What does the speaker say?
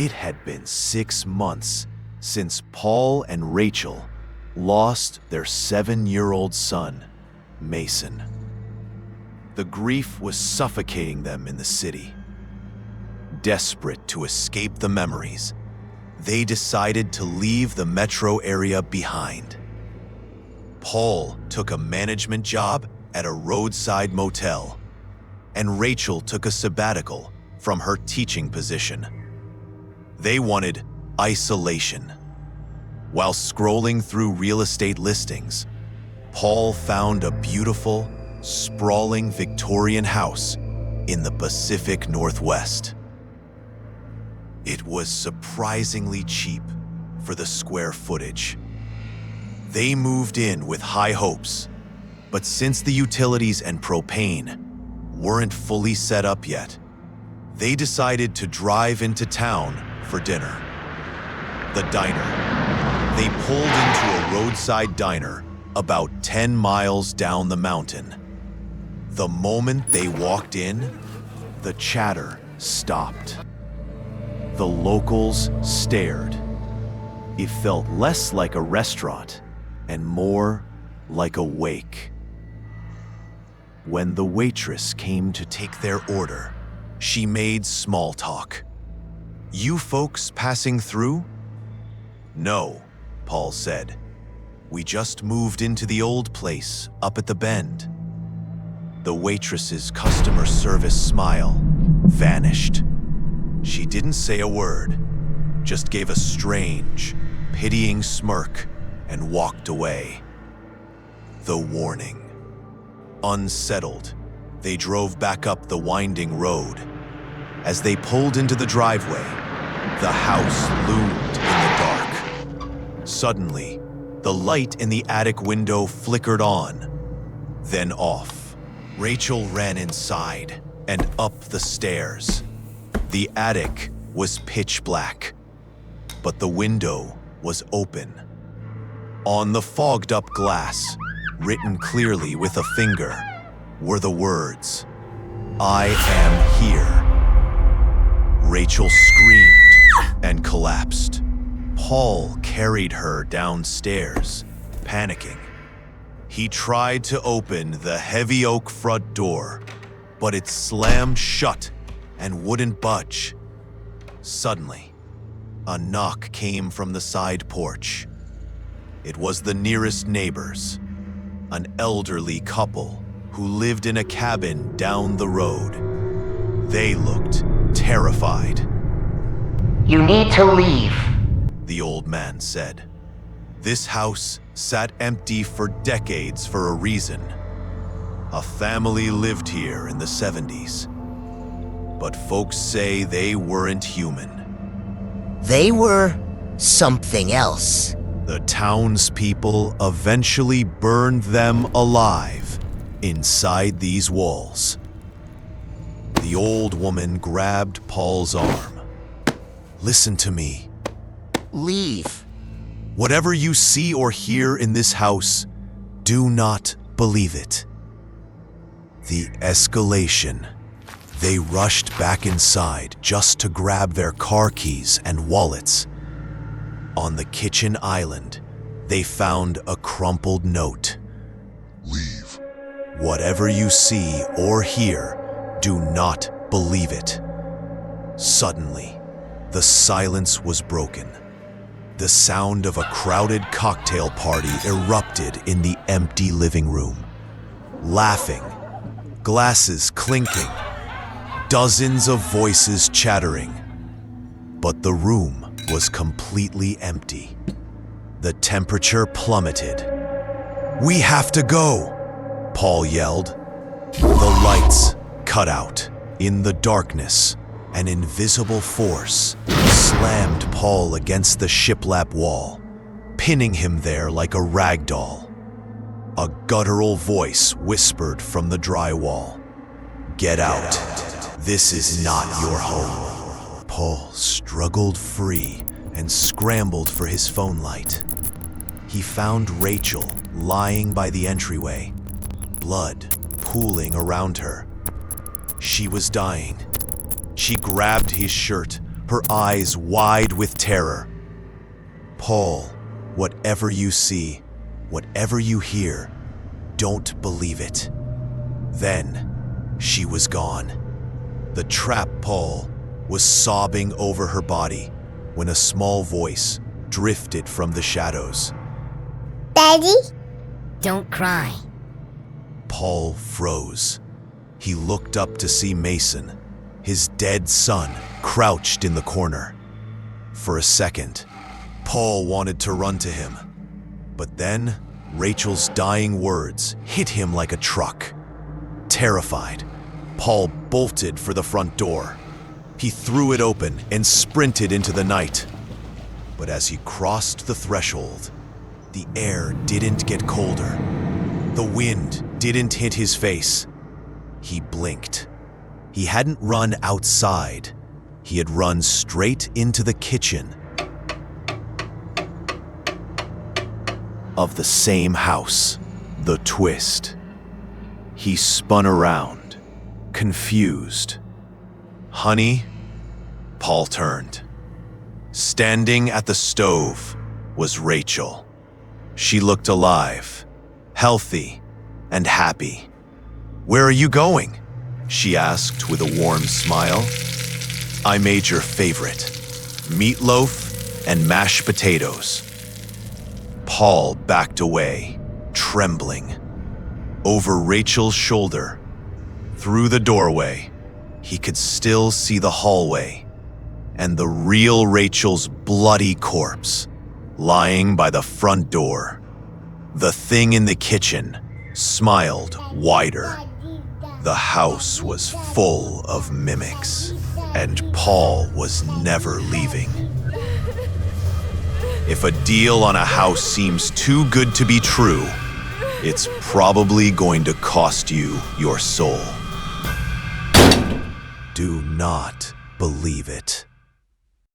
It had been 6 months since Paul and Rachel lost their 7-year-old son, Mason. The grief was suffocating them in the city. Desperate to escape the memories, they decided to leave the metro area behind. Paul took a management job at a roadside motel, and Rachel took a sabbatical from her teaching position. They wanted isolation. While scrolling through real estate listings, Paul found a beautiful, sprawling Victorian house in the Pacific Northwest. It was surprisingly cheap for the square footage. They moved in with high hopes, but since the utilities and propane weren't fully set up yet, they decided to drive into town for dinner. The diner. They pulled into a roadside diner about 10 miles down the mountain. The moment they walked in, the chatter stopped. The locals stared. It felt less like a restaurant and more like a wake. When the waitress came to take their order, she made small talk. "You folks passing through?" "No," Paul said. "We just moved into the old place up at the bend." The waitress's customer service smile vanished. She didn't say a word, just gave a strange, pitying smirk and walked away. The warning. Unsettled, they drove back up the winding road. As they pulled into the driveway, the house loomed in the dark. Suddenly, the light in the attic window flickered on, then off. Rachel ran inside and up the stairs. The attic was pitch black, but the window was open. On the fogged-up glass, written clearly with a finger, were the words, "I am here." Rachel screamed and collapsed. Paul carried her downstairs, panicking. He tried to open the heavy oak front door, but it slammed shut and wouldn't budge. Suddenly, a knock came from the side porch. It was the nearest neighbors, an elderly couple who lived in a cabin down the road. They looked terrified. "You need to leave," the old man said. This house sat empty for decades for a reason. A family lived here in the 70s. But folks say they weren't human. They were something else. The townspeople eventually burned them alive inside these walls. The old woman grabbed Paul's arm. "Listen to me. Leave. Whatever you see or hear in this house, do not believe it." The escalation. They rushed back inside just to grab their car keys and wallets. On the kitchen island, they found a crumpled note. "Leave. Whatever you see or hear, do not believe it." Suddenly, the silence was broken. The sound of a crowded cocktail party erupted in the empty living room. Laughing, glasses clinking, dozens of voices chattering. But the room was completely empty. The temperature plummeted. "We have to go," Paul yelled. The lights cut out. In the darkness, an invisible force slammed Paul against the shiplap wall, pinning him there like a rag doll. A guttural voice whispered from the drywall, "Get out. This is not your home." Paul struggled free and scrambled for his phone light. He found Rachel lying by the entryway, blood pooling around her. She was dying. She grabbed his shirt, her eyes wide with terror. "Paul, whatever you see, whatever you hear, don't believe it." Then, she was gone. The trapped Paul was sobbing over her body when a small voice drifted from the shadows. Daddy? Don't cry. Paul froze. He looked up to see Mason, his dead son, crouched in the corner. For a second, Paul wanted to run to him, but then Rachel's dying words hit him like a truck. Terrified, Paul bolted for the front door. He threw it open and sprinted into the night. But as he crossed the threshold, the air didn't get colder. The wind didn't hit his face. He blinked. He hadn't run outside. He had run straight into the kitchen of the same house. The twist. He spun around, confused. "Honey?" Paul turned. Standing at the stove was Rachel. She looked alive, healthy, and happy. "Where are you going?" she asked with a warm smile. "I made your favorite, meatloaf and mashed potatoes." Paul backed away, trembling. Over Rachel's shoulder, through the doorway, he could still see the hallway and the real Rachel's bloody corpse lying by the front door. The thing in the kitchen smiled wider. The house was full of mimics, and Paul was never leaving. If a deal on a house seems too good to be true, it's probably going to cost you your soul. Do not believe it.